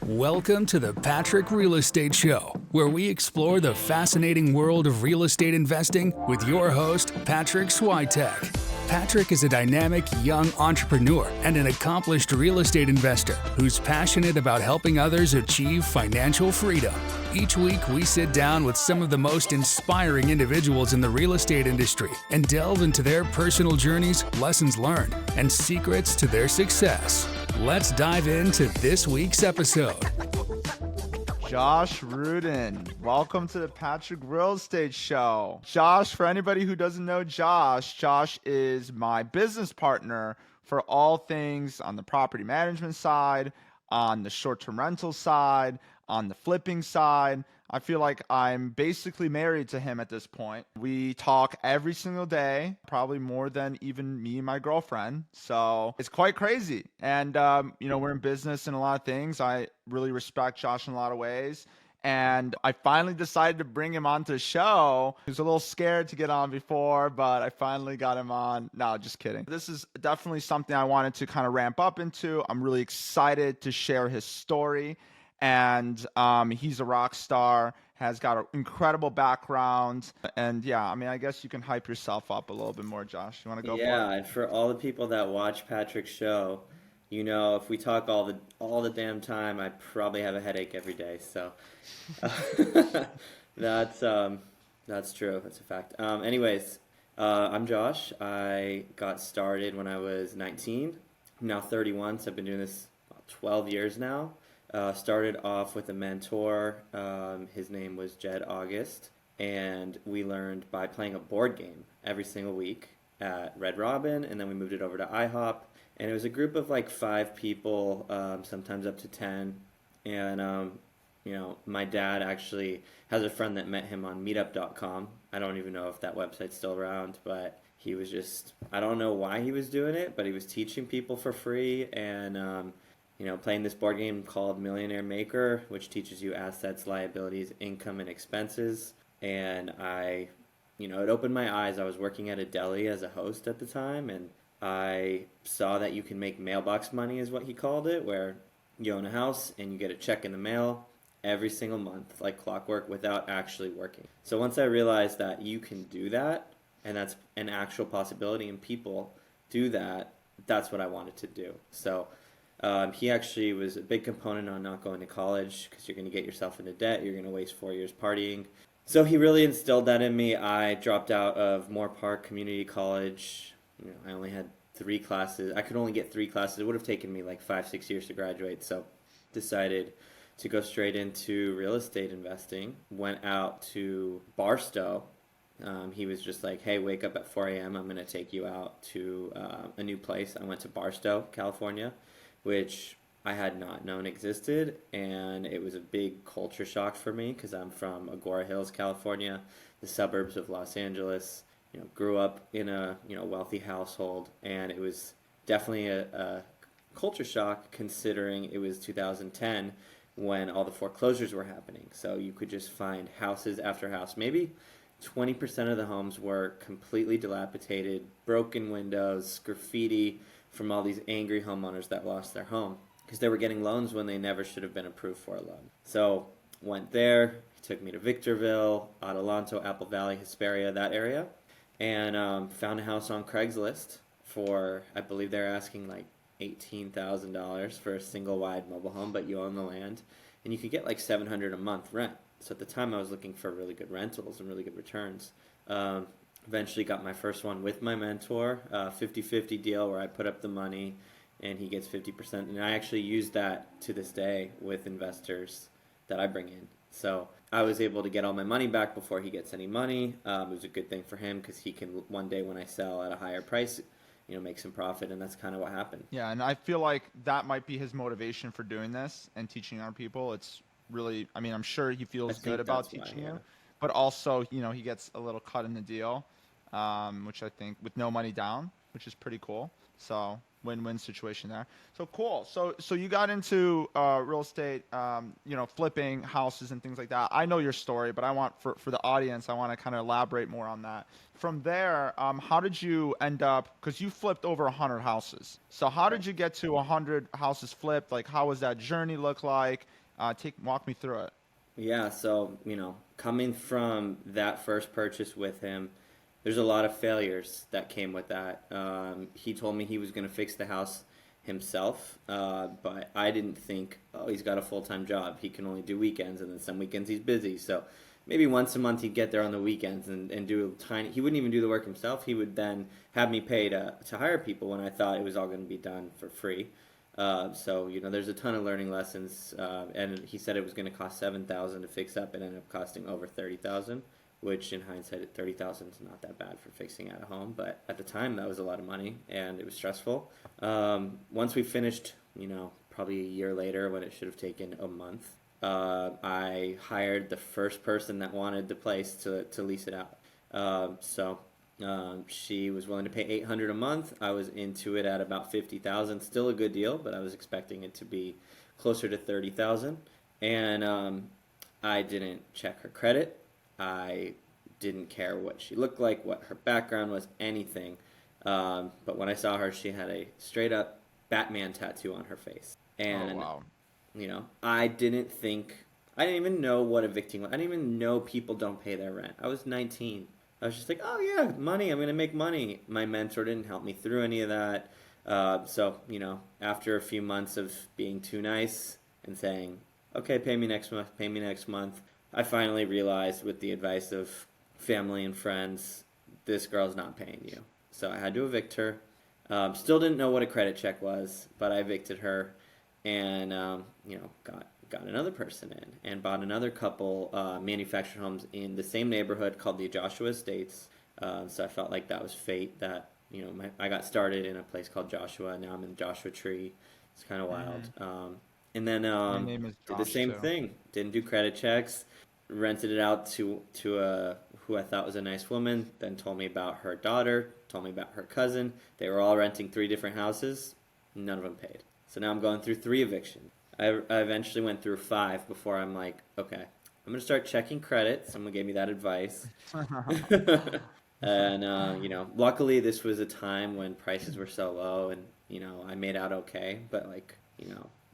Welcome to the Patryk Real Estate Show, where we explore the fascinating world of real estate investing with your host, Patryk Switek. Patryk is a dynamic young entrepreneur and an accomplished real estate investor who's passionate about helping others achieve financial freedom. Each week, we sit down with some of the most inspiring individuals in the real estate industry and delve into their personal journeys, lessons learned, and secrets to their success. Let's dive into this week's episode. Josh Rudin, welcome to the Patryk Real Estate Show. Josh, for anybody who doesn't know Josh is my business partner for all things on the property management side, on the short-term rental side, on the flipping side. I feel like I'm basically married to him at this point. We talk every single day, probably more than even me and my girlfriend. So it's quite crazy. And, we're in business in a lot of things. I really respect Josh in a lot of ways. And I finally decided to bring him onto the show. He was a little scared to get on before, but I finally got him on. No, just kidding. This is definitely something I wanted to kind of ramp up into. I'm really excited to share his story. And he's a rock star, has got an incredible background. And yeah, I guess you can hype yourself up a little bit more, Josh. You want to go for it? Yeah, and for all the people that watch Patryk's show, if we talk all the damn time, I probably have a headache every day. So that's true. That's a fact. Anyways, I'm Josh. I got started when I was 19. I'm now 31, so I've been doing this about 12 years now. Started off with a mentor. His name was Jed August, and we learned by playing a board game every single week at Red Robin, and then we moved it over to IHOP, and it was a group of like 5 people, sometimes up to 10, and my dad actually has a friend that met him on meetup.com. I don't even know if that website's still around, but he was I don't know why he was doing it, but he was teaching people for free, and playing this board game called Millionaire Maker, which teaches you assets, liabilities, income, and expenses. And it opened my eyes. I was working at a deli as a host at the time, and I saw that you can make mailbox money, is what he called it, where you own a house and you get a check in the mail every single month, like clockwork, without actually working. So once I realized that you can do that, and that's an actual possibility, and people do that, that's what I wanted to do. So he actually was a big component on not going to college because you're going to get yourself into debt. You're going to waste 4 years partying. So he really instilled that in me. I dropped out of Moore Park Community College. I only had 3 classes. I could only get 3 classes. It would have taken me like 5-6 years to graduate. So decided to go straight into real estate investing. Went out to Barstow. He was just like, hey, wake up at 4 a.m. I'm going to take you out to a new place. I went to Barstow, California, which I had not known existed, and it was a big culture shock for me because I'm from Agora Hills, California, the suburbs of Los Angeles. Grew up in a wealthy household, and it was definitely a culture shock considering it was 2010 when all the foreclosures were happening. So you could just find houses after house. Maybe 20% of the homes were completely dilapidated, broken windows, graffiti, from all these angry homeowners that lost their home because they were getting loans when they never should have been approved for a loan. So went there, he took me to Victorville, Adelanto, Apple Valley, Hesperia, that area, and found a house on Craigslist for, I believe they're asking like $18,000 for a single wide mobile home, but you own the land, and you could get like $700 a month rent. So at the time I was looking for really good rentals and really good returns. Eventually got my first one with my mentor, 50-50 deal where I put up the money and he gets 50%. And I actually use that to this day with investors that I bring in. So I was able to get all my money back before he gets any money. It was a good thing for him because he can one day when I sell at a higher price, make some profit. And that's kind of what happened. Yeah, and I feel like that might be his motivation for doing this and teaching our people. It's really, I'm sure he feels good about teaching you. But also, he gets a little cut in the deal. Which I think with no money down, which is pretty cool. So win-win situation there. So cool. So you got into real estate, flipping houses and things like that. I know your story, but I want for the audience, I want to kind of elaborate more on that. From there, how did you end up? Because you flipped over 100 houses. So how did you get to 100 houses flipped? Like, how was that journey look like? Walk me through it. Yeah, so, coming from that first purchase with him, there's a lot of failures that came with that. He told me he was going to fix the house himself, but I didn't think, oh, he's got a full-time job. He can only do weekends, and then some weekends he's busy. So maybe once a month he'd get there on the weekends and do a tiny, he wouldn't even do the work himself. He would then have me pay to hire people when I thought it was all going to be done for free. So there's a ton of learning lessons, and he said it was going to cost $7,000 to fix up. It ended up costing over $30,000, which in hindsight, $30,000 is not that bad for fixing at a home, but at the time that was a lot of money and it was stressful. Once we finished, probably a year later when it should have taken a month, I hired the first person that wanted the place to lease it out. She was willing to pay $800 a month. I was into it at about $50,000. Still a good deal, but I was expecting it to be closer to $30,000. And I didn't check her credit. I didn't care what she looked like, what her background was, anything. But when I saw her, she had a straight up Batman tattoo on her face. And oh, wow. I didn't even know what evicting was. I didn't even know people don't pay their rent. I was 19. I was just like, oh yeah, money, I'm going to make money. My mentor didn't help me through any of that. After a few months of being too nice and saying, okay, pay me next month, I finally realized with the advice of family and friends, this girl's not paying you. So I had to evict her. Still didn't know what a credit check was, but I evicted her and, got another person in and bought another couple manufactured homes in the same neighborhood called the Joshua Estates. So I felt like that was fate that, I got started in a place called Joshua, and now I'm in Joshua Tree. It's kind of wild. And then My name is did the Josh, same too. thing. Didn't do credit checks. Rented it out to who I thought was a nice woman. Then told me about her daughter. Told me about her cousin. They were all renting 3 different houses. None of them paid. So now I'm going through 3 evictions. I eventually went through 5 before I'm like, okay, I'm going to start checking credit. Someone gave me that advice. And, luckily this was a time when prices were so low and, I made out okay. But,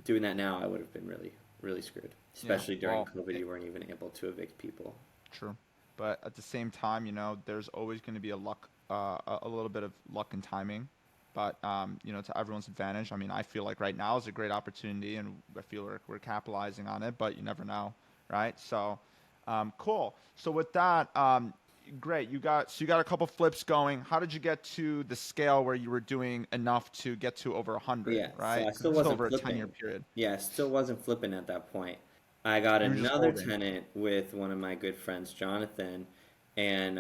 doing that now, I would have been really, really screwed. Especially during COVID, you weren't even able to evict people. True. But at the same time, there's always going to be a little bit of luck and timing. But, to everyone's advantage. I mean, I feel like right now is a great opportunity, and I feel we're capitalizing on it, but you never know, right? So, cool. So with that, great. You got a couple flips going. How did you get to the scale where you were doing enough to get to over 100, Yeah, right? so I still It's wasn't over a flipping. 10-year period. Yeah, still wasn't flipping at that point. I got You were just another holding. tenant with one of my good friends, Jonathan, and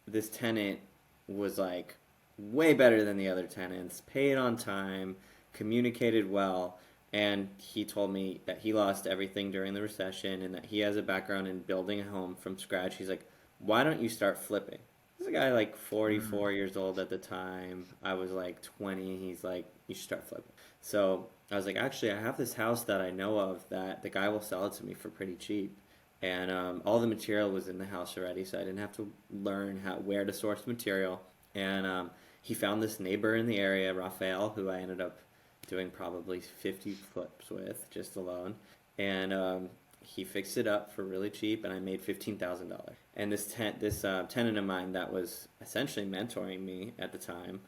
this tenant was like way better than the other tenants, paid on time, communicated well, and he told me that he lost everything during the recession and that he has a background in building a home from scratch. He's like, why don't you start flipping? This is a guy like 44 years old at the time. I was like 20. He's like, you should start flipping. So I was like, actually, I have this house that I know of that the guy will sell it to me for pretty cheap. And all the material was in the house already, so I didn't have to learn where to source material. And he found this neighbor in the area, Raphael, who I ended up doing probably 50 flips with just alone. And he fixed it up for really cheap, and I made $15,000. And this tenant of mine that was essentially mentoring me at the time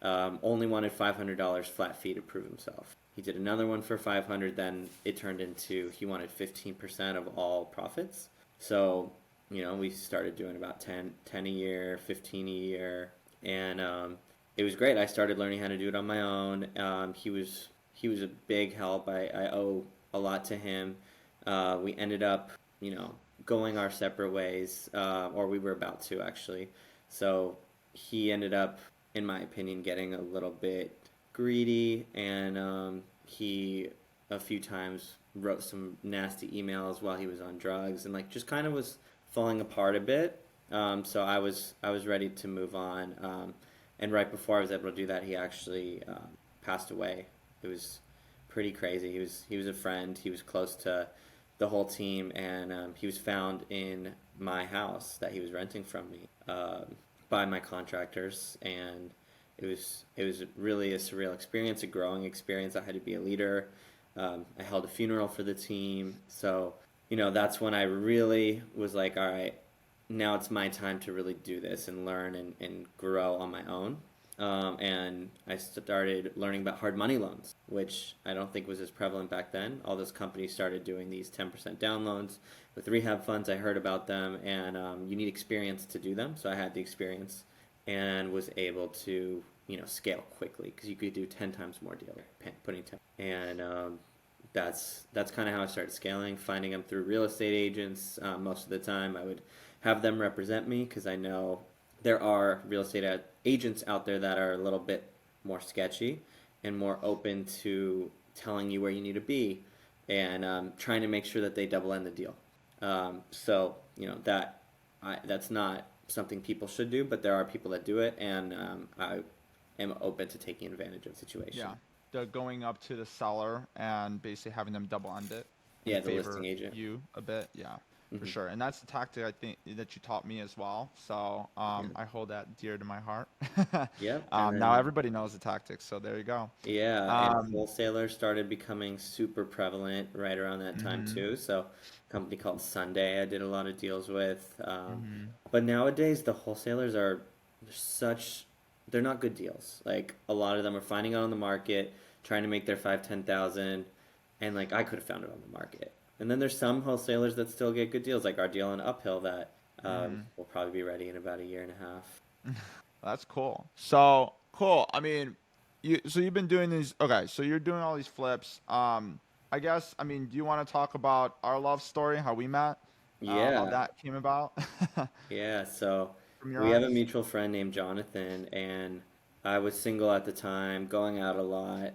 only wanted $500 flat fee to prove himself. He did another one for $500. Then it turned into he wanted 15% of all profits. So we started doing about 10 a year, 15 a year, and it was great. I started learning how to do it on my own. He was a big help. I owe a lot to him. We ended up, going our separate ways, or we were about to actually. So he ended up, in my opinion, getting a little bit greedy, and he a few times wrote some nasty emails while he was on drugs, and just kind of was falling apart a bit. So I was ready to move on. And right before I was able to do that, he actually passed away. It was pretty crazy. He was a friend. He was close to the whole team, and he was found in my house that he was renting from me by my contractors, and it was really a surreal experience, a growing experience. I had to be a leader. I held a funeral for the team, so that's when I really was like, all right, now it's my time to really do this and learn and grow on my own. And I started learning about hard money loans, which I don't think was as prevalent back then. All those companies started doing these 10% down loans with rehab funds. I heard about them, and you need experience to do them. So I had the experience and was able to, scale quickly because you could do 10 times more deals, putting 10. And that's kind of how I started scaling, finding them through real estate agents. Most of the time I would have them represent me because I know there are real estate agents out there that are a little bit more sketchy and more open to telling you where you need to be and trying to make sure that they double end the deal. So that's not something people should do, but there are people that do it, and I am open to taking advantage of the situation. Yeah, the going up to the seller and basically having them double end it. Yeah, the favor listing agent. you a bit. Yeah. For Mhm. sure. And that's the tactic I think that you taught me as well. So I hold that dear to my heart. Yeah. Now everybody knows the tactics. So there you go. Yeah, and wholesalers started becoming super prevalent right around that time too. So, a company called Sunday I did a lot of deals with. But nowadays the wholesalers are they're not good deals. Like a lot of them are finding out on the market, trying to make their 5-10,000, and like I could have found it on the market. And then there's some wholesalers that still get good deals, like our deal in Uphill that will probably be ready in about a year and a half. That's cool. So cool. I mean, you've been doing these. Okay, so you're doing all these flips. I guess. I mean, do you want to talk about our love story, how we met? Yeah. How that came about? Yeah, so From your we have a eyes? mutual friend named Jonathan, and I was single at the time, going out a lot.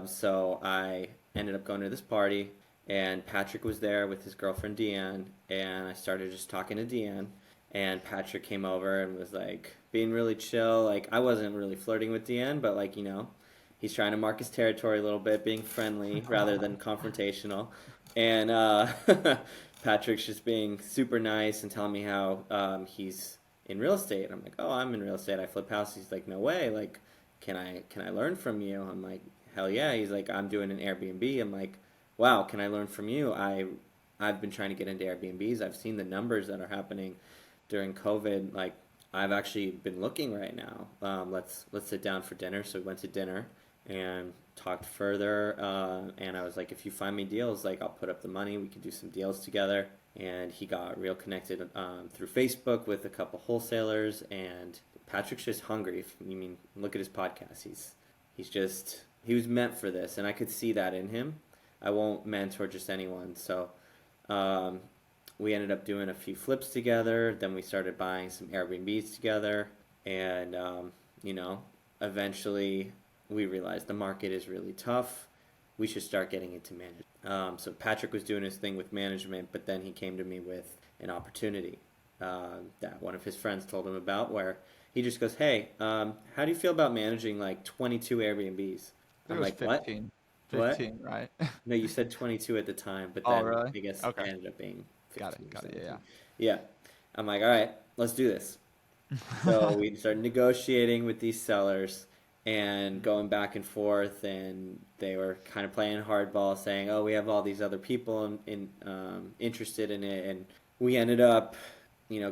So I ended up going to this party, and Patryk was there with his girlfriend Deanne, and I started just talking to Deanne, and Patryk came over and was like being really chill. Like I wasn't really flirting with Deanne, but like he's trying to mark his territory a little bit, being friendly rather than confrontational. And Patryk's just being super nice and telling me how he's in real estate. I'm like, oh, I'm in real estate. I flip houses. He's like, no way. Like, can I learn from you? I'm like, hell yeah. He's like, I'm doing an Airbnb. I'm like, wow, can I learn from you? I've been trying to get into Airbnbs. I've seen the numbers that are happening during COVID. Like, I've actually been looking right now. Let's sit down for dinner. So we went to dinner and talked further. And I was like, if you find me deals, like I'll put up the money. We can do some deals together. And he got real connected through Facebook with a couple wholesalers. And Patryk's just hungry. Look at his podcast. He was meant for this, and I could see that in him. I won't mentor just anyone. So we ended up doing a few flips together. Then we started buying some Airbnbs together. And, eventually we realized the market is really tough. We should start getting into management. So Patryk was doing his thing with management, but then he came to me with an opportunity that one of his friends told him about, where he just goes, hey, how do you feel about managing like 22 Airbnbs? I think I'm it was like, what? 15, right? No, you said 22 at the time, but Oh, then really? I guess Okay. it ended up being 15 Got or it. Yeah, 17. Yeah. I'm like, all right, let's do this. So we started negotiating with these sellers and going back and forth, and they were kind of playing hardball, saying, oh, we have all these other people interested in it. And we ended up,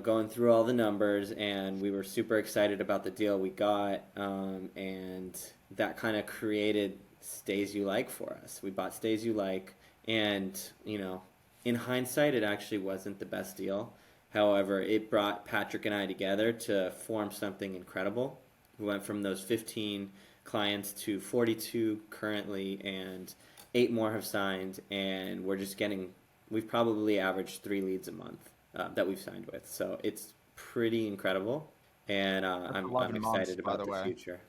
going through all the numbers, and we were super excited about the deal we got. And that kind of created Stays You Like for us. We bought Stays You Like, and, in hindsight, it actually wasn't the best deal. However, it brought Patryk and I together to form something incredible. We went from those 15 clients to 42 currently, and 8 more have signed, and we've probably averaged 3 leads a month that we've signed with. So it's pretty incredible, and I'm 11 months, excited by about the the way. future.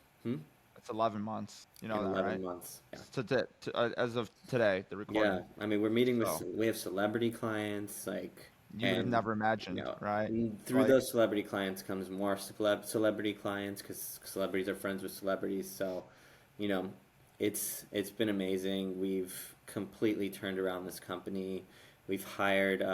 It's 11 months. You know In that, 11 right? months. Yeah. As of today, the recording. Yeah, I mean, we're meeting with, So. we have celebrity clients, like you would have And never you imagined, know, right? through Like, those celebrity clients comes more celebrity clients because celebrities are friends with celebrities. So, you know, it's been amazing. We've completely turned around this company. We've hired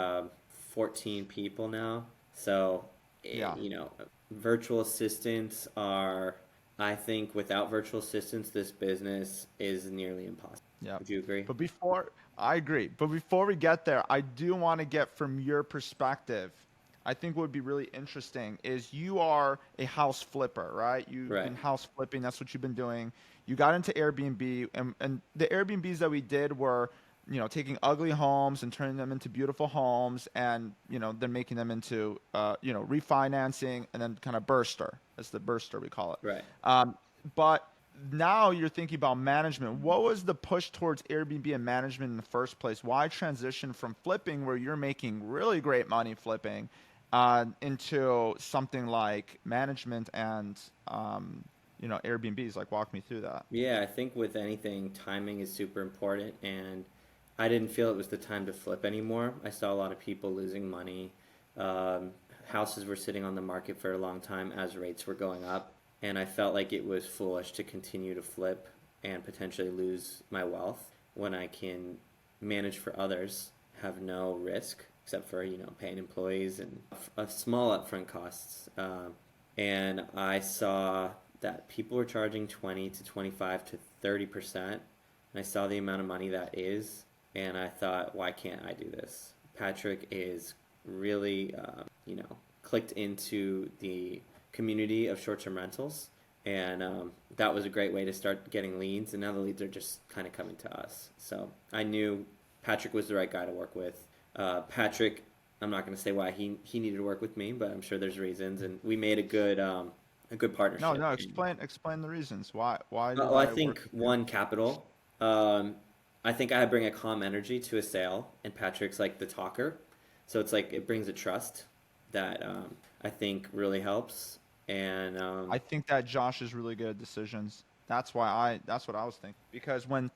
14 people now. So, yeah. you know, virtual assistants are. I think without virtual assistants, this business is nearly impossible. Yeah. Would you agree? But before I agree, but before we get there, I do want to get from your perspective. I think what would be really interesting is you are a house flipper, right? You've Right. been house flipping. That's what you've been doing. You got into Airbnb, and the Airbnbs that we did were, taking ugly homes and turning them into beautiful homes, and then making them into, refinancing, and then kind of burster. That's the burster we call it. Right. But now you're thinking about management. What was the push towards Airbnb and management in the first place? Why transition from flipping, where you're making really great money flipping, into something like management and Airbnbs? Like, walk me through that. Yeah, I think with anything, timing is super important, and I didn't feel it was the time to flip anymore. I saw a lot of people losing money. Um, Houses were sitting on the market for a long time as rates were going up, and I felt like it was foolish to continue to flip and potentially lose my wealth when I can manage for others, have no risk except for paying employees and a small upfront costs. And I saw that people were charging 20 to 25 to 30%. And I saw the amount of money that is, and I thought, why can't I do this? Patryk is really, clicked into the community of short-term rentals, and that was a great way to start getting leads. And now the leads are just kind of coming to us. So I knew Patryk was the right guy to work with. Patryk, I'm not going to say why he needed to work with me, but I'm sure there's reasons, and we made a good No, partnership. no. Explain the reasons. Why did Well, I I work think with you? one capital. Um, I think I bring a calm energy to a sale, and Patryk's like the talker, so it's like it brings a trust that I think really helps. And I think that Josh is really good at decisions. That's what I was thinking. Because when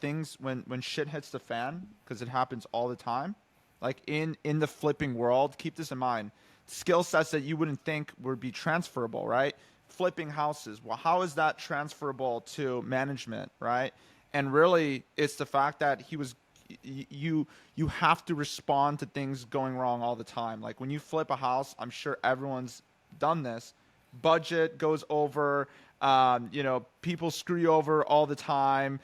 shit hits the fan, because it happens all the time, like in the flipping world, keep this in mind. Skill sets that you wouldn't think would be transferable, right? Flipping houses. Well, how is that transferable to management, right? And really, it's the fact that you have to respond to things going wrong all the time. Like when you flip a house, I'm sure everyone's done this. Budget goes over. People screw you over all the time.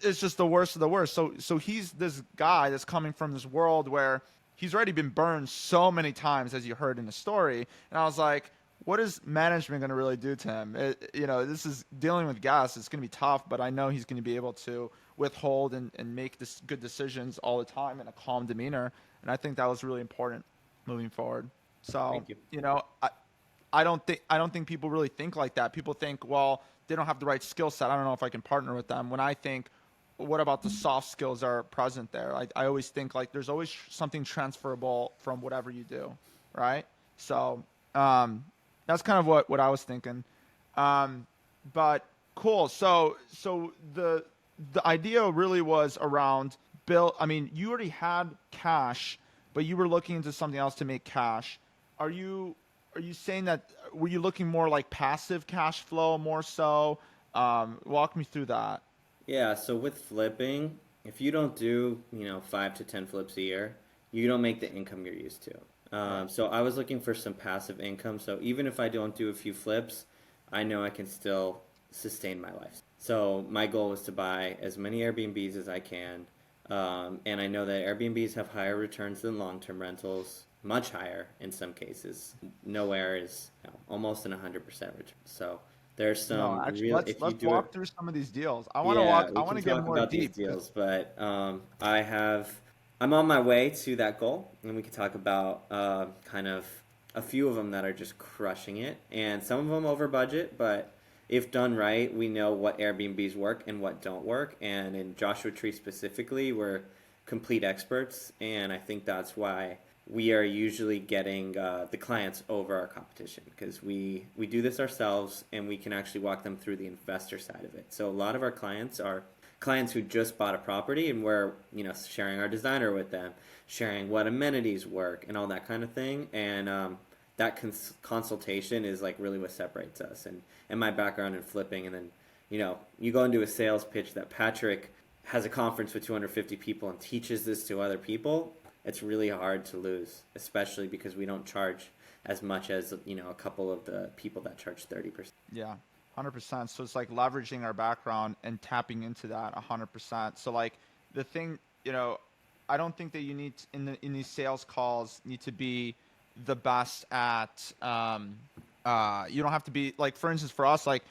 It's just the worst of the worst. So he's this guy that's coming from this world where he's already been burned so many times, as you heard in the story. And I was like, what is management going to really do to him? This is dealing with gas. It's going to be tough, but I know he's going to be able to withhold and make this good decisions all the time in a calm demeanor. And I think that was really important moving forward. So, thank you. I don't think people really think like that. People think, well, they don't have the right skill set. I don't know if I can partner with them. When I think, what about the soft skills that are present there? I always think like there's always something transferable from whatever you do, right? So that's kind of what I was thinking. But cool. So the idea really was around Bill. I mean, you already had cash, but you were looking into something else to make cash. Are you saying that, were you looking more like passive cash flow more so? Walk me through that. Yeah, so with flipping, if you don't do, 5 to 10 flips a year, you don't make the income you're used to. Right. So I was looking for some passive income. So even if I don't do a few flips, I know I can still sustain my life. So my goal was to buy as many Airbnbs as I can. And I know that Airbnbs have higher returns than long-term rentals, much higher in some cases. Nowhere is almost an 100% return. So there's No, some actually, real, if you let's do it. walk through some of these deals. I want to Yeah, walk. I we want can to get talk more about these deep because deals, but I'm on my way to that goal, and we can talk about kind of a few of them that are just crushing it, and some of them over budget, but if done right, we know what Airbnbs work and what don't work, and in Joshua Tree specifically, we're complete experts, and I think that's why we are usually getting the clients over our competition because we do this ourselves and we can actually walk them through the investor side of it. So a lot of our clients are clients who just bought a property, and we're, sharing our designer with them, sharing what amenities work and all that kind of thing. And that consultation is like really what separates us. And my background in flipping, and then, you go into a sales pitch that Patryk has a conference with 250 people and teaches this to other people. It's really hard to lose, especially because we don't charge as much as, a couple of the people that charge 30%. Yeah, 100%. So it's like leveraging our background and tapping into that 100%. So like the thing, I don't think that you need in these sales calls need to be the best at, you don't have to be like, for instance, for us, like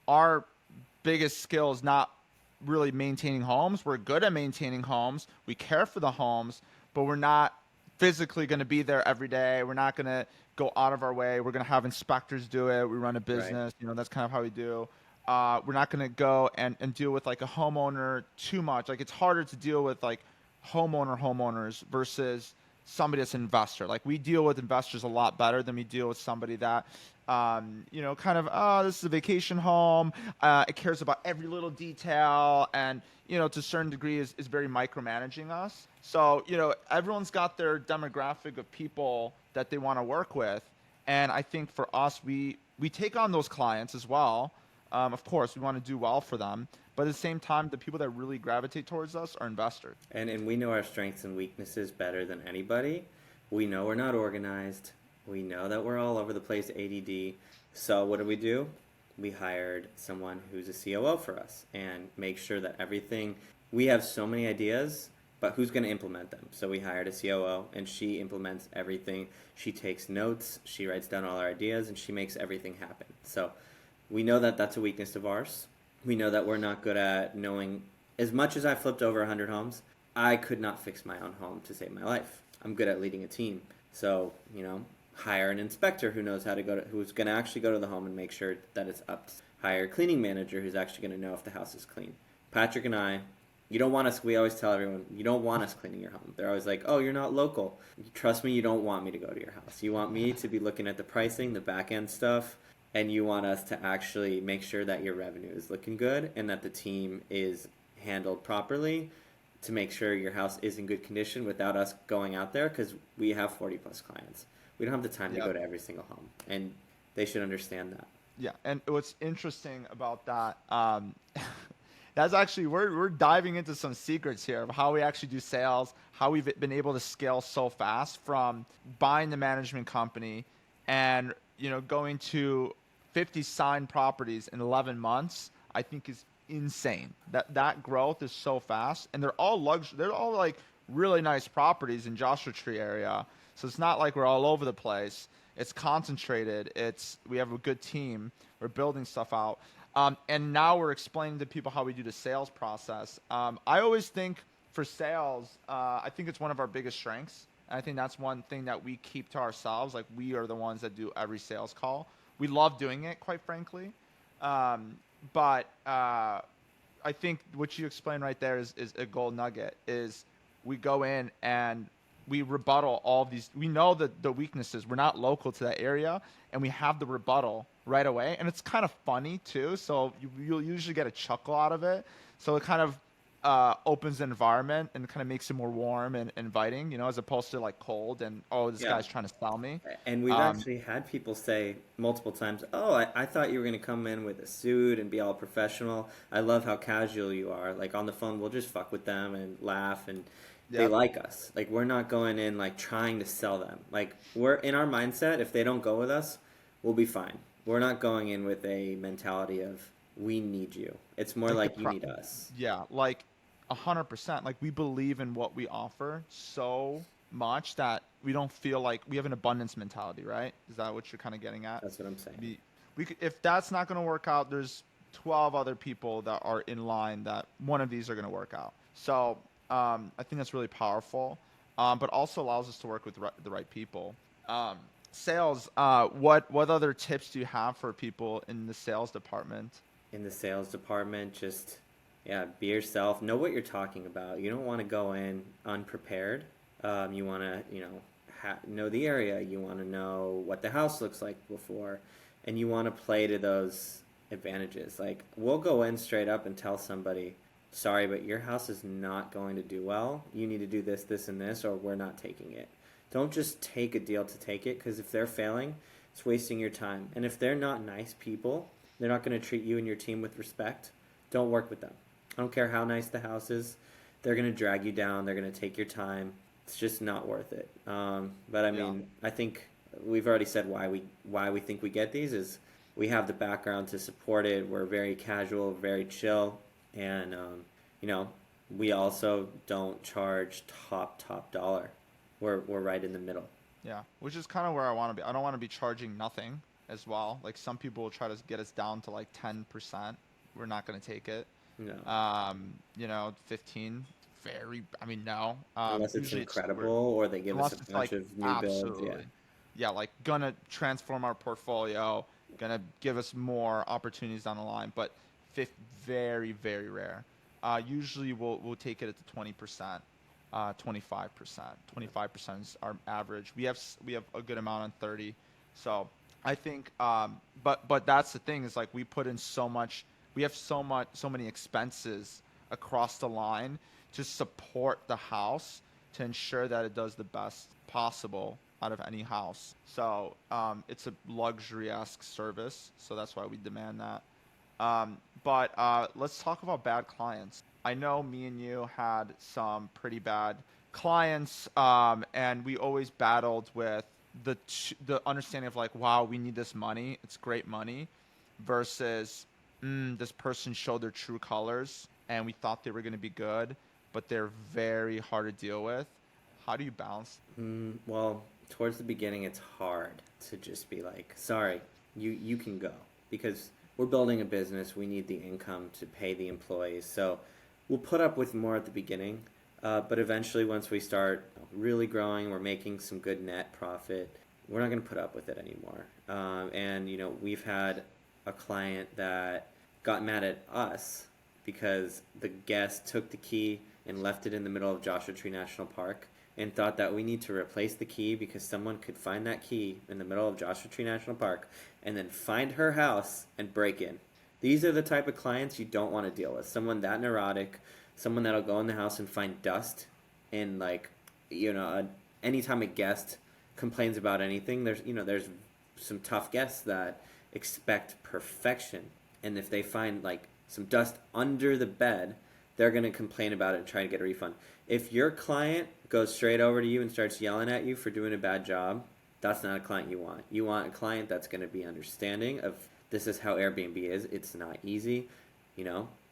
our biggest skill is not really maintaining homes. We're good at maintaining homes. We care for the homes, but we're not physically going to be there every day. We're not going to go out of our way. We're going to have inspectors do it. We run a business. Right. That's kind of how we do. We're not going to go and deal with like a homeowner too much. Like it's harder to deal with like homeowners versus somebody that's an investor. Like we deal with investors a lot better than we deal with somebody that, this is a vacation home. It cares about every little detail and, to a certain degree is very micromanaging us. So, everyone's got their demographic of people that they want to work with. And I think for us, we take on those clients as well. Of course, we want to do well for them. But at the same time, the people that really gravitate towards us are investors. And we know our strengths and weaknesses better than anybody. We know we're not organized. We know that we're all over the place, ADD. So what do? We hired someone who's a COO for us and make sure that everything, we have so many ideas, but who's going to implement them? So we hired a COO and she implements everything. She takes notes, she writes down all our ideas, and she makes everything happen. So we know that that's a weakness of ours. We know that we're not good at knowing, as much as I flipped over 100 homes, I could not fix my own home to save my life. I'm good at leading a team. So, hire an inspector who knows how to who's going to actually go to the home and make sure that it's up. Hire a cleaning manager who's actually going to know if the house is clean. Patryk and I, you don't want us, we always tell everyone, you don't want us cleaning your home. They're always like, oh, you're not local. Trust me, you don't want me to go to your house. You want me to be looking at the pricing, the back end stuff, and you want us to actually make sure that your revenue is looking good and that the team is handled properly to make sure your house is in good condition without us going out there, because we have 40 plus clients. We don't have the time to go to every single home, and they should understand that. Yeah, and what's interesting about that, that's actually, we're diving into some secrets here of how we actually do sales, how we've been able to scale so fast from buying the management company and, going to 50 signed properties in 11 months, I think is insane. That growth is so fast, and they're all they're all like really nice properties in Joshua Tree area. So it's not like we're all over the place. It's concentrated. We have a good team. We're building stuff out. And now we're explaining to people how we do the sales process. I always think for sales, I think it's one of our biggest strengths. And I think that's one thing that we keep to ourselves. Like we are the ones that do every sales call. We love doing it, quite frankly. But I think what you explained right there is a gold nugget. Is we go in and we rebuttal all of these. We know the weaknesses. We're not local to that area, and we have the rebuttal right away. And it's kind of funny too. So you'll usually get a chuckle out of it. So it kind of opens the environment and kind of makes it more warm and inviting, as opposed to like cold and, oh, this guy's trying to sell me. And we've actually had people say multiple times, oh, I thought you were going to come in with a suit and be all professional. I love how casual you are. Like on the phone, we'll just fuck with them and laugh, and they like us. Like we're not going in like trying to sell them. Like we're in our mindset, if they don't go with us, we'll be fine. We're not going in with a mentality of we need you. It's more like you need us. Yeah, like 100%. Like we believe in what we offer so much that we don't feel like we have an abundance mentality, right? Is that what you're kind of getting at? That's what I'm saying. If that's not going to work out, there's 12 other people that are in line that one of these are going to work out. So I think that's really powerful, but also allows us to work with the right people. Sales, what other tips do you have for people in the sales department? In the sales department, just be yourself. Know what you're talking about. You don't want to go in unprepared. You want to know the area. You want to know what the house looks like before, and you want to play to those advantages. Like we'll go in straight up and tell somebody, sorry, but your house is not going to do well. You need to do this, this, and this, or we're not taking it. Don't just take a deal to take it, because if they're failing, it's wasting your time. And if they're not nice people, they're not going to treat you and your team with respect, don't work with them. I don't care how nice the house is. They're going to drag you down. They're going to take your time. It's just not worth it. But I mean, I think we've already said why we think we get these is we have the background to support it. We're very casual, very chill, and we also don't charge top dollar. We're right in the middle. Yeah, which is kind of where I want to be. I don't want to be charging nothing as well. Like some people will try to get us down to like 10%. We're not going to take it. No. 15. No. Unless it's incredible or they give us a bunch of new builds. Yeah, like gonna transform our portfolio, gonna give us more opportunities down the line, but very, very rare. Usually we'll take it at the 20%, 25%. 25% is our average. We have a good amount on 30. So I think, but that's the thing is like we put in so much. We have so many expenses across the line to support the house to ensure that it does the best possible out of any house. So it's a luxury-esque service, so that's why we demand that. But let's talk about bad clients. I know me and you had some pretty bad clients, and we always battled with the understanding of like, wow, we need this money. It's great money versus this person showed their true colors and we thought they were going to be good, but they're very hard to deal with. How do you balance? Well, towards the beginning, it's hard to just be like, sorry, you can go, because we're building a business. We need the income to pay the employees. So we'll put up with more at the beginning. But eventually, once we start really growing, we're making some good net profit, we're not going to put up with it anymore. And we've had a client that got mad at us because the guest took the key and left it in the middle of Joshua Tree National Park and thought that we need to replace the key because someone could find that key in the middle of Joshua Tree National Park and then find her house and break in. These are the type of clients you don't want to deal with. Someone that neurotic, someone that'll go in the house and find dust, and anytime a guest complains about anything, there's some tough guests that expect perfection, and if they find like some dust under the bed, they're going to complain about it and try to get a refund. If your client goes straight over to you and starts yelling at you for doing a bad job, that's not a client you want. You want a client that's going to be understanding of, this is how Airbnb is. It's not easy.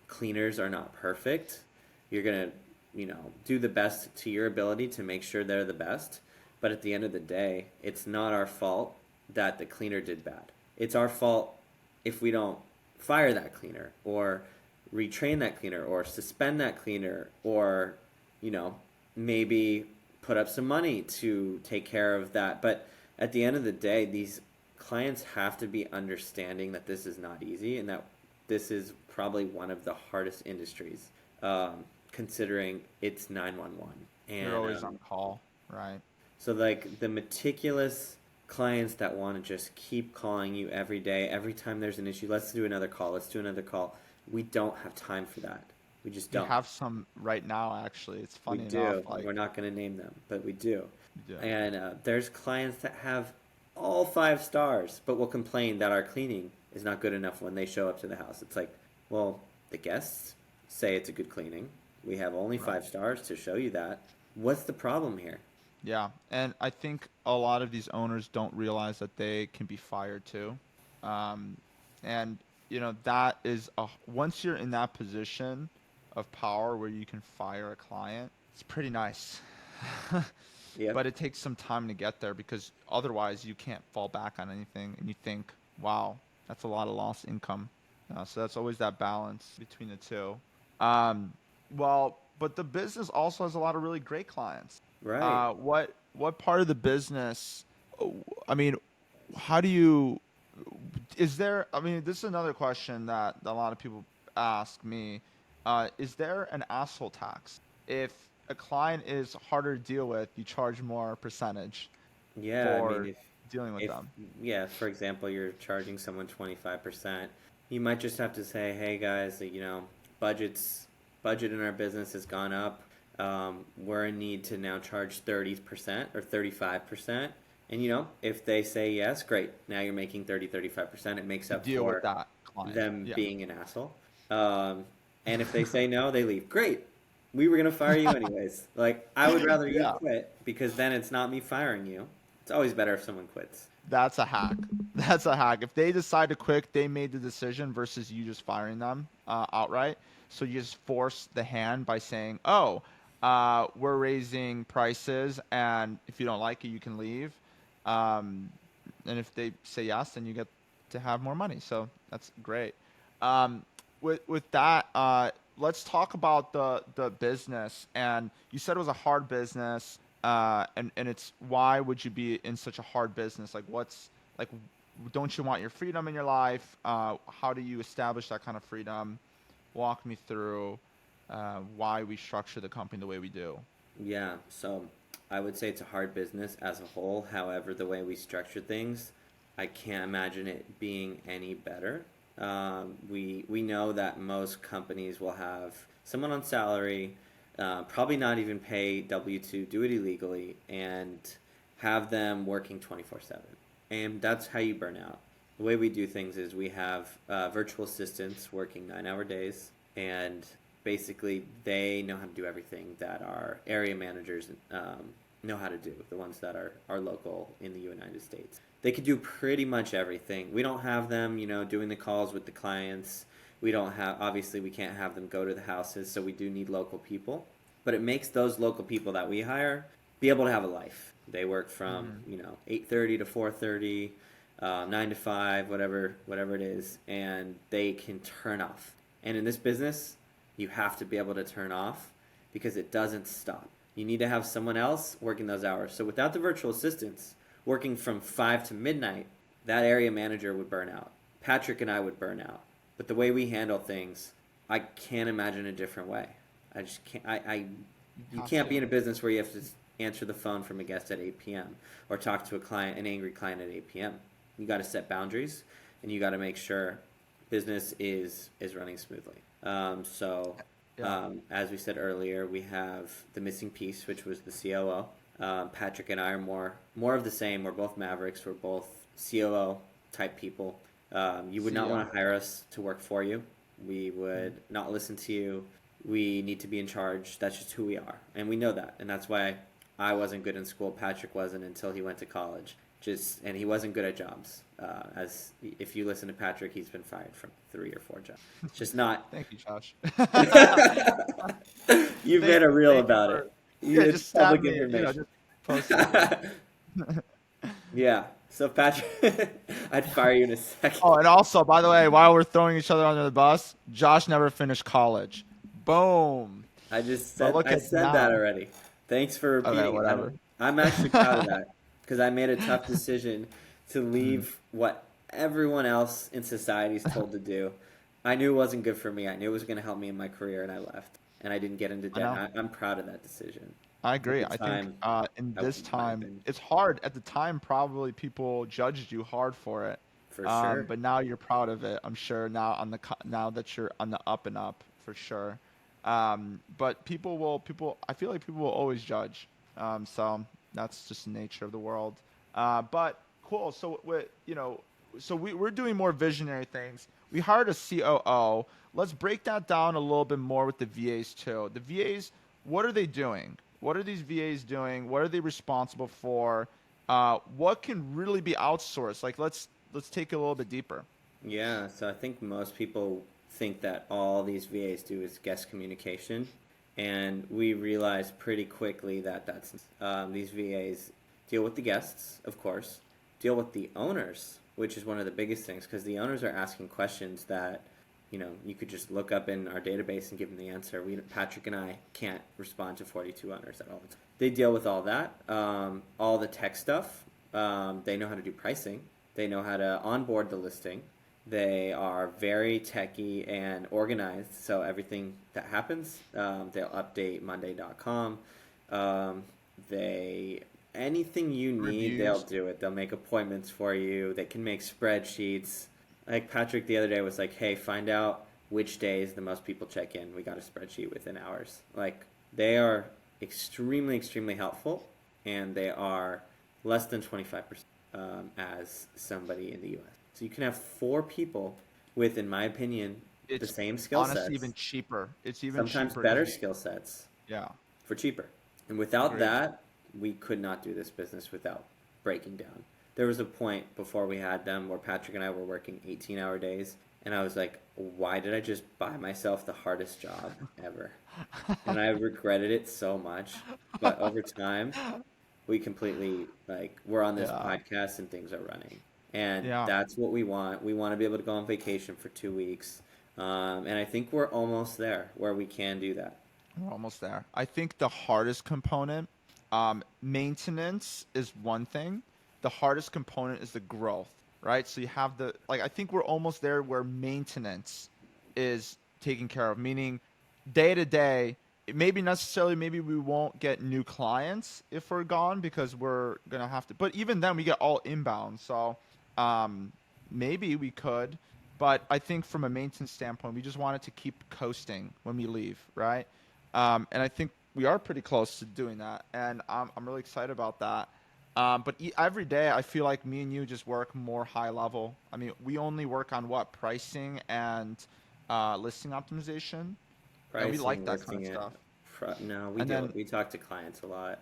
Cleaners are not perfect. You're going to, do the best to your ability to make sure they're the best. But at the end of the day, it's not our fault that the cleaner did bad. It's our fault if we don't fire that cleaner or retrain that cleaner or suspend that cleaner or, maybe put up some money to take care of that. But at the end of the day, these clients have to be understanding that this is not easy and that this is probably one of the hardest industries, considering it's 911. And you're always on call, right? So like the meticulous clients that want to just keep calling you every day, every time there's an issue, let's do another call. We don't have time for that. We just don't. We have some right now, actually. It's funny we do. enough. We're not going to name them, but we do. We do. And there's clients that have all 5 stars, but will complain that our cleaning is not good enough when they show up to the house. It's like, well, the guests say it's a good cleaning. We have only 5 stars to show you that. What's the problem here? Yeah, and I think a lot of these owners don't realize that they can be fired too. And that is once you're in that position of power where you can fire a client, it's pretty nice. Yep. But it takes some time to get there because otherwise you can't fall back on anything and you think, wow, that's a lot of lost income. So that's always that balance between the two. But the business also has a lot of really great clients. Right. What part of the business, how do you, this is another question that a lot of people ask me. Is there an asshole tax? If a client is harder to deal with, you charge more percentage for dealing with them. Yeah, for example, you're charging someone 25%. You might just have to say, hey guys, budget's budget in our business has gone up. We're in need to now charge 30% or 35%. And, if they say yes, great. Now you're making 35%. It makes up Deal with for that client. them Yeah. being an asshole. And if they say no, they leave. Great. We were going to fire you anyways. Like, I would rather you quit, because then it's not me firing you. It's always better if someone quits. That's a hack. That's a hack. If they decide to quit, they made the decision versus you just firing them outright. So you just force the hand by saying, oh, we're raising prices, and if you don't like it, you can leave. And if they say yes, then you get to have more money. So that's great. With that, let's talk about the business. And you said it was a hard business. And it's, why would you be in such a hard business? Like, don't you want your freedom in your life? How do you establish that kind of freedom? Walk me through why we structure the company the way we do. Yeah, so I would say it's a hard business as a whole. However, the way we structure things, I can't imagine it being any better. We know that most companies will have someone on salary, probably not even pay W-2, do it illegally, and have them working 24/7. And that's how you burn out. The way we do things is we have virtual assistants working 9-hour days, and basically they know how to do everything that our area managers know how to do, the ones that are local in the United States. They could do pretty much everything. We don't have them, doing the calls with the clients. Obviously we can't have them go to the houses, so we do need local people. But it makes those local people that we hire be able to have a life. They work from, 8:30 to 4:30, 9 to 5, whatever it is, and they can turn off. And in this business, you have to be able to turn off, because it doesn't stop. You need to have someone else working those hours. So without the virtual assistants working from 5 to midnight, that area manager would burn out. Patryk and I would burn out. But the way we handle things, I can't imagine a different way. I just can't. You can't be in a business where you have to answer the phone from a guest at 8 p.m. or talk to an angry client at 8 p.m. You got to set boundaries, and you got to make sure business is running smoothly. As we said earlier, we have the missing piece, which was the COO. Patryk and I are more of the same. We're both Mavericks. We're both COO type people. You would not want to hire us to work for you. We would not listen to you. We need to be in charge. That's just who we are. And we know that. And that's why I wasn't good in school. Patryk wasn't until he went to college. And he wasn't good at jobs. As if you listen to Patryk, he's been fired from 3 or 4 jobs. It's just not. Thank you, Josh. You've made a reel about it. Just stab me. Just post it. Yeah. So Patryk, I'd fire you in a second. Oh, and also, by the way, while we're throwing each other under the bus, Josh never finished college. Boom. I said that already. Thanks for repeating. Whatever. I'm actually proud of that, because I made a tough decision to leave what everyone else in society is told to do. I knew it wasn't good for me. I knew it was going to help me in my career, and I left. And I didn't get into debt. I'm proud of that decision. I agree. I think in this time, it's hard. At the time, probably people judged you hard for it. For sure. But now you're proud of it. I'm sure now that you're on the up and up, for sure. But I feel like people will always judge. So that's just the nature of the world. But cool. So we're doing more visionary things. We hired a COO. Let's break that down a little bit more with the VAs too. The VAs, what are they doing? What are these VAs doing? What are they responsible for? What can really be outsourced? Like, let's take it a little bit deeper. Yeah. So I think most people think that all these VAs do is guest communication, and we realized pretty quickly that these VAs deal with the guests, of course, deal with the owners, which is one of the biggest things, because the owners are asking questions that you could just look up in our database and give them the answer. Patryk and I can't respond to 42 owners at all. They deal with all that, all the tech stuff. They know how to do pricing. They know how to onboard the listing. They are very techy and organized, so everything that happens, they'll update Monday.com. Anything you need, Reviews. They'll do it. They'll make appointments for you. They can make spreadsheets. Like Patryk the other day was like, hey, find out which days the most people check in. We got a spreadsheet within hours. Like, they are extremely, extremely helpful, and they are less than 25% as somebody in the US. So you can have 4 people with, in my opinion, the It's same skill honestly sets, even cheaper. It's even sometimes cheaper better because skill sets yeah, for cheaper. And without agreed. that, we could not do this business without breaking down. There was a point before we had them where Patryk and I were working 18-hour days, and I was like, why did I just buy myself the hardest job ever? And I regretted it so much. But over time, we completely, like, we're on this Yeah, podcast and things are running. And yeah. that's what we want. We want to be able to go on vacation for 2 weeks. And I think we're almost there where we can do that. We're almost there. I think the hardest component, maintenance is one thing. The hardest component is the growth, right? So you have the like. I think we're almost there where maintenance is taken care of, meaning day to day. Maybe necessarily, maybe we won't get new clients if we're gone because we're gonna have to. But even then, we get all inbound. So um, maybe we could. But I think from a maintenance standpoint, we just wanted to keep coasting when we leave, right? And I think we are pretty close to doing that, and I'm really excited about that. But every day, I feel like me and you just work more high level. I mean, we only work on what pricing and listing optimization, and we like Pricing, that kind listing of it. stuff. No, we And do. then We talk to clients a lot.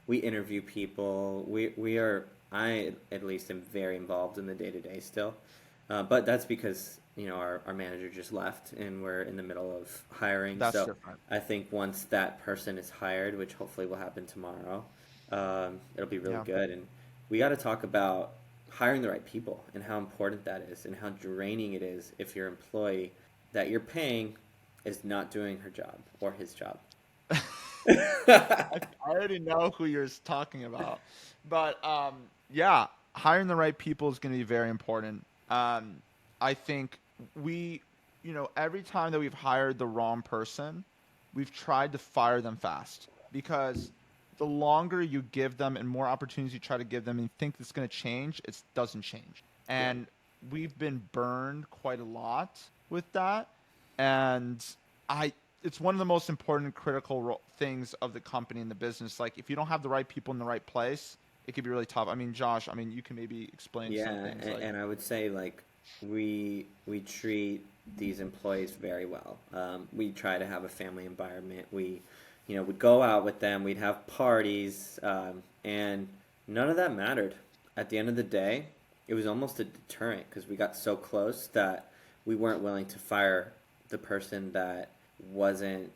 We interview people. We are, I at least am very involved in the day to day still. But that's because, our manager just left and we're in the middle of hiring. that's So different. I think once that person is hired, which hopefully will happen tomorrow, it'll be really Yeah, good. And we got to talk about hiring the right people and how important that is and how draining it is if your employee that you're paying is not doing her job or his job. I already know who you're talking about, but yeah, hiring the right people is going to be very important. I think we, every time that we've hired the wrong person, we've tried to fire them fast because the longer you give them and more opportunities you try to give them and think it's going to change, it doesn't change. Yeah. And we've been burned quite a lot with that. And I, it's one of the most important critical things of the company and the business. Like if you don't have the right people in the right place, it could be really tough. I mean, Josh, I mean, you can maybe explain Yeah, some things like, and I would say like we treat these employees very well. We try to have a family environment. We'd go out with them. We'd have parties, and none of that mattered. At the end of the day, it was almost a deterrent because we got so close that we weren't willing to fire the person that wasn't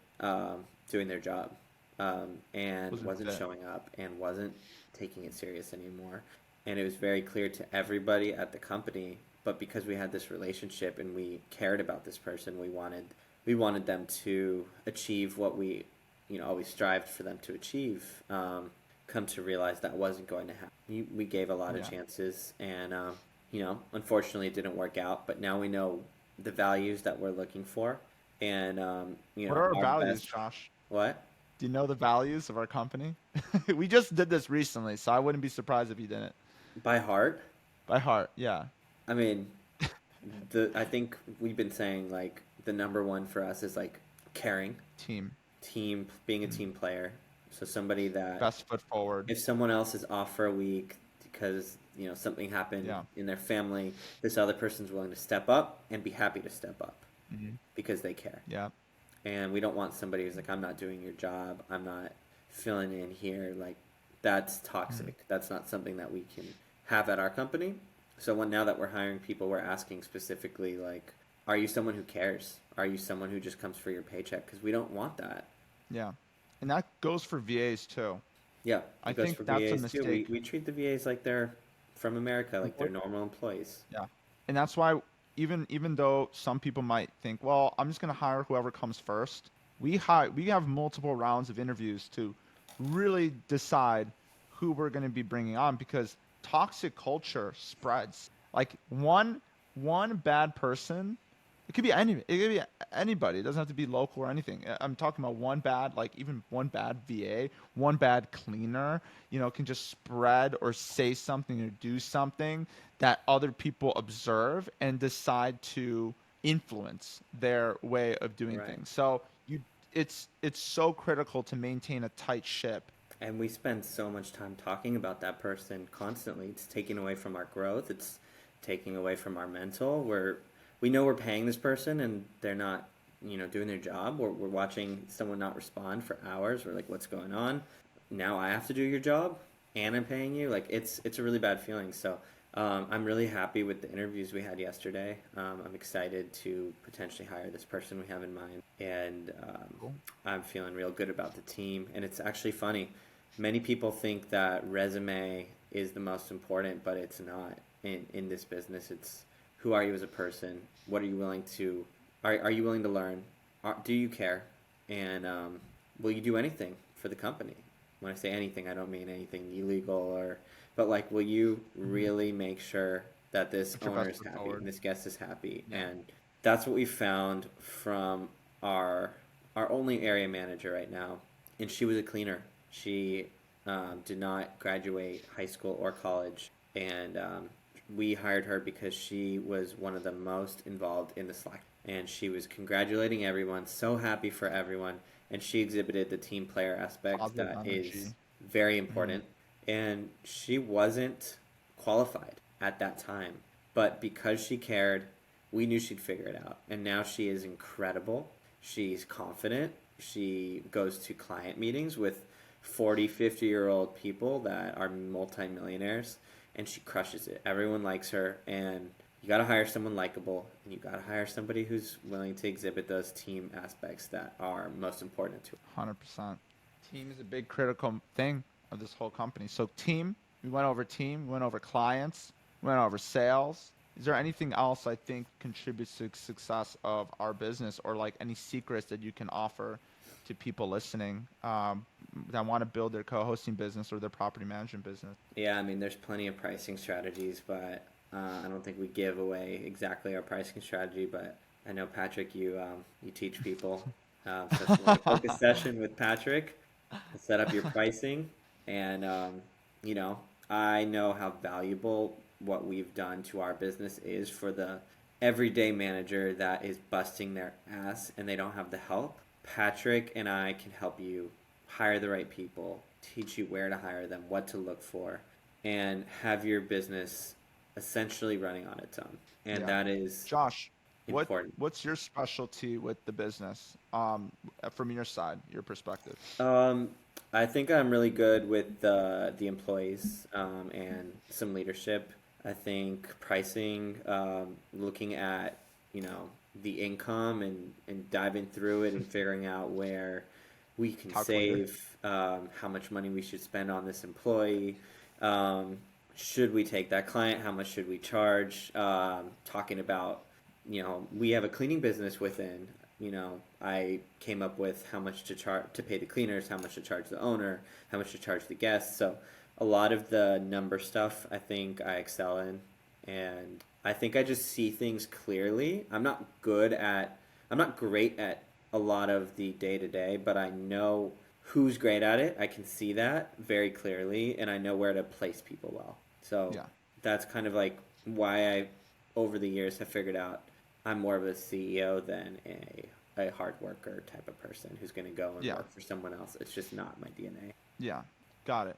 doing their job, and wasn't wasn't fit. showing up and wasn't taking it serious anymore. And it was very clear to everybody at the company. But because we had this relationship and we cared about this person, we wanted them to achieve what we, always strived for them to achieve. Come to realize that wasn't going to happen. We gave a lot of Yeah. chances, and unfortunately, it didn't work out. But now we know the values that we're looking for, and What are our our values, best. Josh? What? Do you know the values of our company? We just did this recently, so I wouldn't be surprised if you didn't. By heart? By heart, yeah. I mean, I think we've been saying like the number one for us is like caring, Team. being a Mm. team player. So somebody that Best foot forward. if someone else is off for a week because something happened Yeah. in their family, this other person's willing to step up and be happy to step up Hmm. because they care. Yeah. And we don't want somebody who's like, I'm not doing your job, I'm not filling in here. Like, that's Mhm. toxic. That's not something that we can have at our company. So now that we're hiring people, we're asking specifically, like, are you someone who cares? Are you someone who just comes for your paycheck? Because we don't want that. Yeah. And that goes for VAs too. Yeah, I it goes for think that's a VAs too. We, mistake. we treat the VAs like they're from America, like they're Unfor- normal employees. Yeah. And that's why even though some people might think, well, I'm just gonna hire whoever comes first, we have multiple rounds of interviews to really decide who we're gonna be bringing on because toxic culture spreads. Like one bad person, it could be anybody. It doesn't have to be local or anything. I'm talking about one bad, like even one bad VA, one bad cleaner, can just spread or say something or do something that other people observe and decide to influence their way of doing Right. things. So it's so critical to maintain a tight ship. And we spend so much time talking about that person constantly. It's taking away from our growth. It's taking away from our mental. We know we're paying this person and they're not, doing their job. We're watching someone not respond for hours. We're like, what's going on? Now I have to do your job and I'm paying you. Like it's a really bad feeling. So I'm really happy with the interviews we had yesterday. I'm excited to potentially hire this person we have in mind, and Cool. I'm feeling real good about the team. And it's actually funny. Many people think that resume is the most important, but it's not in this business. It's who are you as a person? What are you willing to? Are you willing to learn? Do you care? And will you do anything for the company? When I say anything, I don't mean anything illegal but like, will you really make sure that this Put your owner best is foot happy forward. and this guest is happy? Yeah. And that's what we found from our only area manager right now, and she was a cleaner. She did not graduate high school or college, and we hired her because she was one of the most involved in the Slack, and she was congratulating everyone, so happy for everyone, and she exhibited the team player aspect Positive that energy. is very Mhm. important. And she wasn't qualified at that time, but because she cared, we knew she'd figure it out. And now she is incredible. She's confident. She goes to client meetings with 40, 50-year-old people that are multimillionaires, and she crushes it. Everyone likes her, and you got to hire someone likable, and you got to hire somebody who's willing to exhibit those team aspects that are most important to her. 100%. Team is a big critical thing of this whole company. So team, we went over clients, we went over sales. Is there anything else I think contributes to the success of our business, or like any secrets that you can offer to people listening that want to build their co-hosting business or their property management business? Yeah, I mean, there's plenty of pricing strategies, but I don't think we give away exactly our pricing strategy. But I know, Patrick, you teach people. So if you want to book a session with Patrick, set up your pricing, and you know, I know how valuable what we've done to our business is for the everyday manager that is busting their ass and they don't have the help. Patrick and I can help you hire the right people, teach you where to hire them, what to look for, and have your business essentially running on its own. And Yeah. that is Josh, important. what's your specialty with the business? From your side, your perspective. Um, I think I'm really good with the employees and some leadership. I think pricing, looking at the income and diving through it and figuring out where we can Calculator. save, how much money we should spend on this employee. Um, should we take that client? How much should we charge? Talking about, we have a cleaning business within. I came up with how much to charge to pay the cleaners, how much to charge the owner, how much to charge the guests. So a lot of the number stuff I think I excel in, and I think I just see things clearly. I'm not great at a lot of the day to day, but I know who's great at it. I can see that very clearly, and I know where to place people well. So Yeah. that's kind of like why I, over the years, have figured out I'm more of a CEO than a hard worker type of person who's going to go and Yeah. work for someone else. It's just not my DNA. Yeah. Got it.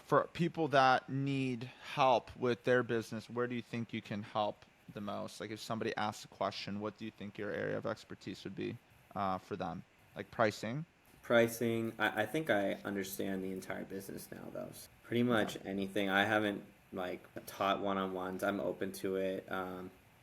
For people that need help with their business, where do you think you can help the most? Like if somebody asks a question, what do you think your area of expertise would be for them? Like pricing? Pricing, I think I understand the entire business now, though. So pretty Yeah. much anything. I haven't like taught one-on-ones. I'm open to it.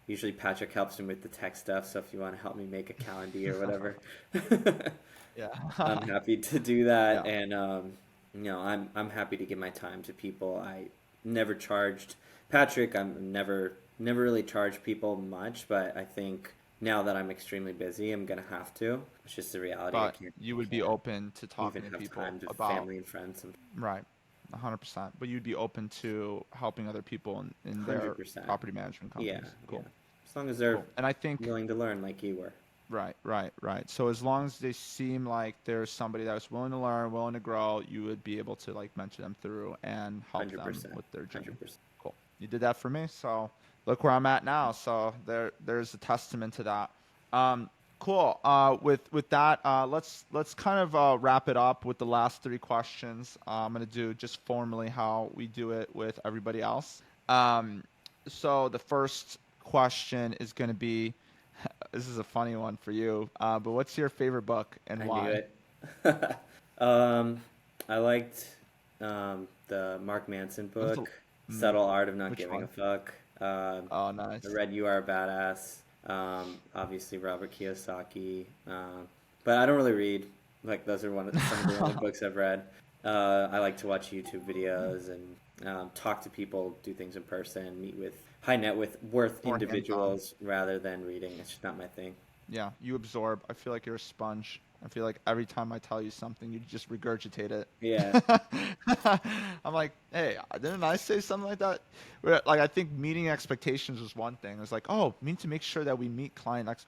Usually Patrick helps me with the tech stuff, so if you want to help me make a calendar or whatever, I'm Yeah. happy to do that. Yeah. And I'm happy to give my time to people. I never charged Patrick. I'm never really charged people much, but I think now that I'm extremely busy, I'm gonna have to. It's just the reality. But I you would be can't open to even talking to have people time to about, family and friends. And right, 100%. But you'd be open to helping other people in their 100%. property management Yeah, companies. yeah. Cool. As long as they're Cool. And I think, willing to learn like you were. right. So as long as they seem like there's somebody that's willing to learn, willing to grow, you would be able to like mentor them through and help them 100%. with their journey. 100%. Cool. You did that for me, so look where I'm at now. So there's a testament to that. Cool. With that, let's kind of wrap it up with the last 3 questions. I'm gonna do just formally how we do it with everybody else. So the first question is gonna be, this is a funny one for you, but what's your favorite book and why? I knew it. I liked the Mark Manson book, Subtle Art of Not Giving one? a Fuck. Oh, nice. I read You Are a Badass. Obviously Robert Kiyosaki. But I don't really read. Like those are some of the only books I've read. I like to watch YouTube videos and talk to people, do things in person, meet with high net worth More individuals rather than reading. It's just not my thing. Yeah, you absorb. I feel like you're a sponge. I feel like every time I tell you something, you just regurgitate it. Yeah. I'm like, hey, didn't I say something like that? Like, I think meeting expectations was one thing. It's like, oh, we need to make sure that we meet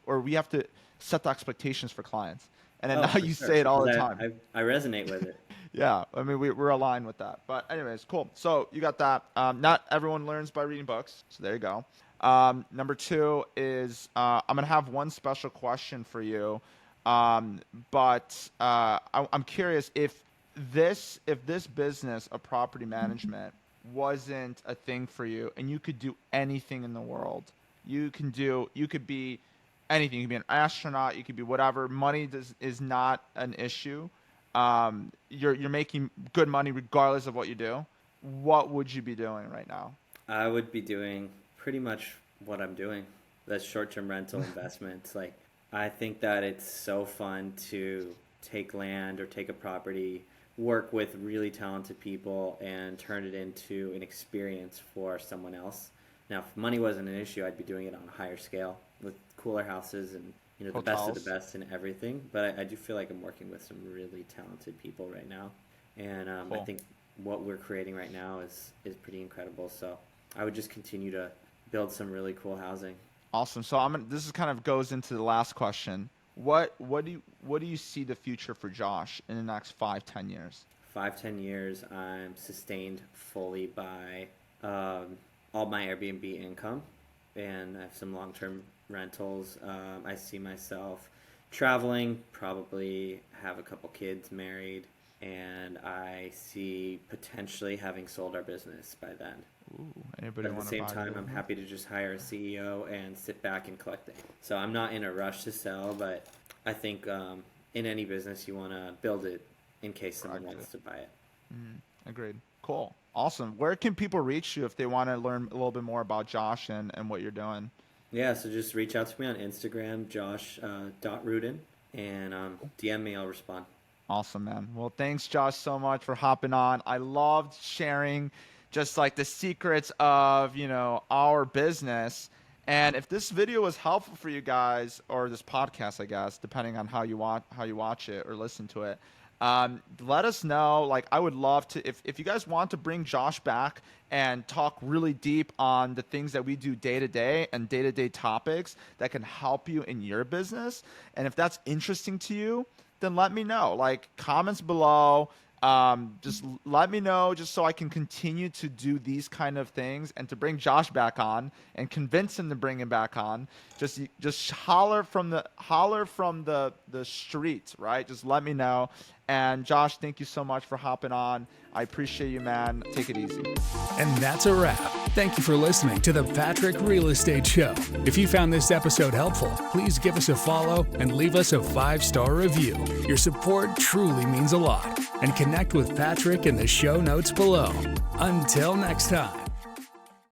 or we have to set the expectations for clients. And then now you say it all the time. I resonate with it. Yeah, I mean, we're aligned with that. But anyways, cool. So you got that. Not everyone learns by reading books. So there you go. Number 2 is I'm going to have one special question for you. But I'm curious if this business of property management wasn't a thing for you and you could do anything in the world, you could be anything. You could be an astronaut, you could be whatever. Money is not an issue. You're making good money regardless of what you do. What would you be doing right now? I would be doing pretty much what I'm doing. That's short-term rental investments. Like, I think that it's so fun to take land or take a property, work with really talented people, and turn it into an experience for someone else. Now, if money wasn't an issue, I'd be doing it on a higher scale with cooler houses and the best of the best in everything. But I do feel like I'm working with some really talented people right now, and Cool. I think what we're creating right now is pretty incredible. So I would just continue to build some really cool housing. Awesome. So this is kind of goes into the last question. What do you see the future for Josh in the next 5-10 years? 5-10 years, I'm sustained fully by all my Airbnb income, and I have some long-term rentals. I see myself traveling, probably have a couple kids, married, and I see potentially having sold our business by then. Ooh, anybody But at the same time, I'm happy to just hire a CEO and sit back and collect it. So I'm not in a rush to sell, but I think in any business you want to build it in case someone wants to buy it. Agreed. Cool. Awesome. Where can people reach you if they want to learn a little bit more about Josh and what you're doing? Yeah, so just reach out to me on Instagram, josh.rudin, and DM me, I'll respond. Awesome, man. Well, thanks, Josh, so much for hopping on. I loved sharing just like the secrets of, our business. And if this video was helpful for you guys, or this podcast, I guess, depending on how you watch it or listen to it, let us know. Like, I would love to, if you guys want to bring Josh back and talk really deep on the things that we do day to day and day-to-day topics that can help you in your business. And if that's interesting to you, then let me know. Like, comments below. Just let me know, just so I can continue to do these kind of things and to bring Josh back on and convince him to bring him back on. Just holler from the street, right? Just let me know. And Josh, thank you so much for hopping on. I appreciate you, man. Take it easy. And that's a wrap. Thank you for listening to the Patryk Real Estate Show. If you found this episode helpful, please give us a follow and leave us a 5-star review. Your support truly means a lot. And connect with Patryk in the show notes below. Until next time.